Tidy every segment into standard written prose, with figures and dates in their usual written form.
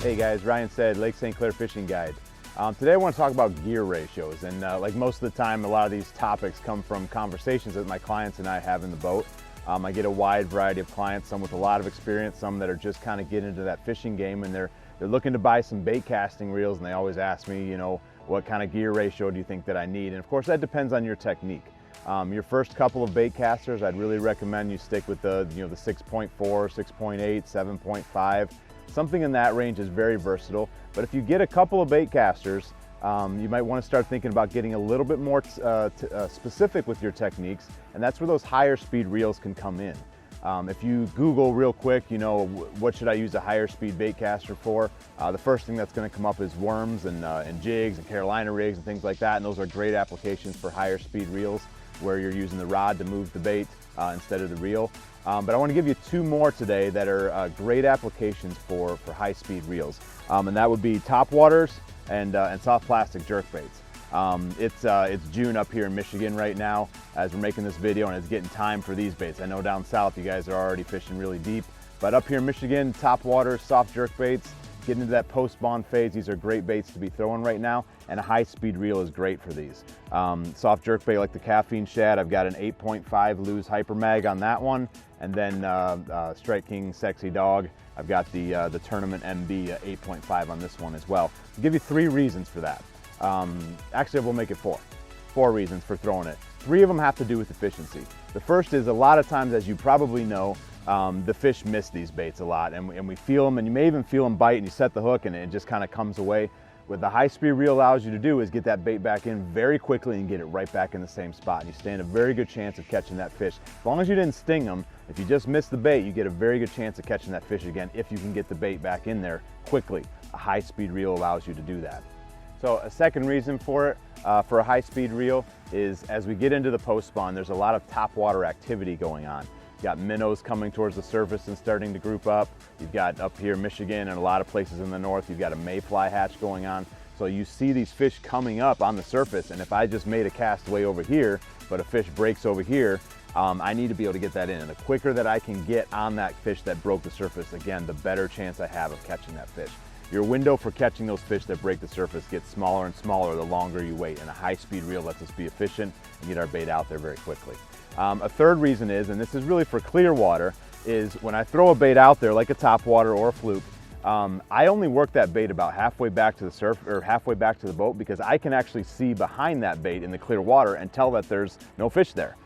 Hey guys, Ryan said, Lake St. Clair Fishing Guide. Today I want to talk about gear ratios, and like most of the time, a lot of these topics come from conversations that my clients and I have in the boat. I get a wide variety of clients, some with a lot of experience, some that are just kind of getting into that fishing game, and they're looking to buy some bait casting reels, and they always ask me, you know, what kind of gear ratio do you think that I need? And of course, that depends on your technique. Your first couple of bait casters, I'd really recommend you stick with the 6.4, 6.8, 7.5. Something in that range is very versatile, but if you get a couple of bait casters, you might want to start thinking about getting a little bit more specific with your techniques, and that's where those higher speed reels can come in. If you Google real quick, you know, what should I use a higher speed bait caster for? The first thing that's going to come up is worms and jigs and Carolina rigs and things like that, and those are great applications for higher speed reels where you're using the rod to move the bait instead of the reel. But I want to give you two more today that are great applications for high-speed reels, and that would be Topwaters and soft plastic jerk baits. It's June up here in Michigan right now as we're making this video, and it's getting time for these baits. I know down south you guys are already fishing really deep, but up here in Michigan, Topwaters, soft jerk baits, getting into that post-spawn phase, these are great baits to be throwing right now, and a high-speed reel is great for these. Soft jerk bait like the caffeine shad, I've got an 8.5 Lew's Hyper Mag on that one, and then Strike King Sexy Dog, I've got the Tournament MB 8.5 on this one as well. I'll give you three reasons for that. Actually, we'll make it four reasons for throwing it. Three of them have to do with efficiency. The first is, a lot of times, as you probably know, the fish miss these baits a lot, and we feel them, and you may even feel them bite, and you set the hook and it just kind of comes away. What the high-speed reel allows you to do is get that bait back in very quickly and get it right back in the same spot. And you stand a very good chance of catching that fish. As long as you didn't sting them, if you just missed the bait, you get a very good chance of catching that fish again if you can get the bait back in there quickly. A high-speed reel allows you to do that. So a second reason for it, for a high-speed reel, is as we get into the post-spawn, there's a lot of topwater activity going on. You've got minnows coming towards the surface and starting to group up. You've got up here in Michigan and a lot of places in the north, you've got a mayfly hatch going on. So you see these fish coming up on the surface, and if I just made a cast way over here, but a fish breaks over here, I need to be able to get that in. And the quicker that I can get on that fish that broke the surface, again, the better chance I have of catching that fish. Your window for catching those fish that break the surface gets smaller and smaller the longer you wait, and a high-speed reel lets us be efficient and get our bait out there very quickly. A third reason is, and this is really for clear water, is when I throw a bait out there like a topwater or a fluke, I only work that bait about halfway back to the surf, or halfway back to the boat, because I can actually see behind that bait in the clear water and tell that there's no fish there.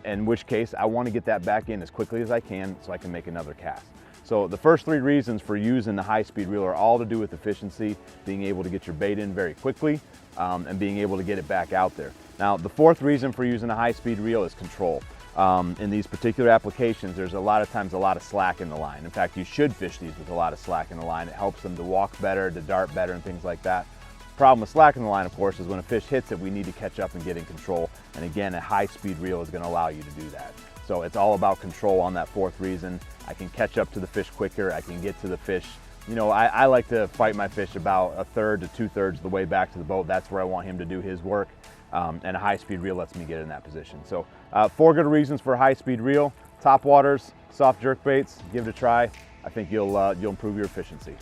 In which case I want to get that back in as quickly as I can so I can make another cast. So the first three reasons for using the high-speed reel are all to do with efficiency, being able to get your bait in very quickly, and being able to get it back out there. Now, the fourth reason for using a high-speed reel is control. In these particular applications, there's a lot of times a lot of slack in the line. In fact, you should fish these with a lot of slack in the line. It helps them to walk better, to dart better, and things like that. The problem with slack in the line, of course, is when a fish hits it, we need to catch up and get in control. And again, a high-speed reel is going to allow you to do that. So it's all about control on that fourth reason. I can catch up to the fish quicker. I can get to the fish. You know, I like to fight my fish about a third to two-thirds of the way back to the boat. That's where I want him to do his work. And a high-speed reel lets me get in that position. So four good reasons for a high-speed reel: topwaters, soft jerk baits. Give it a try. I think you'll improve your efficiency.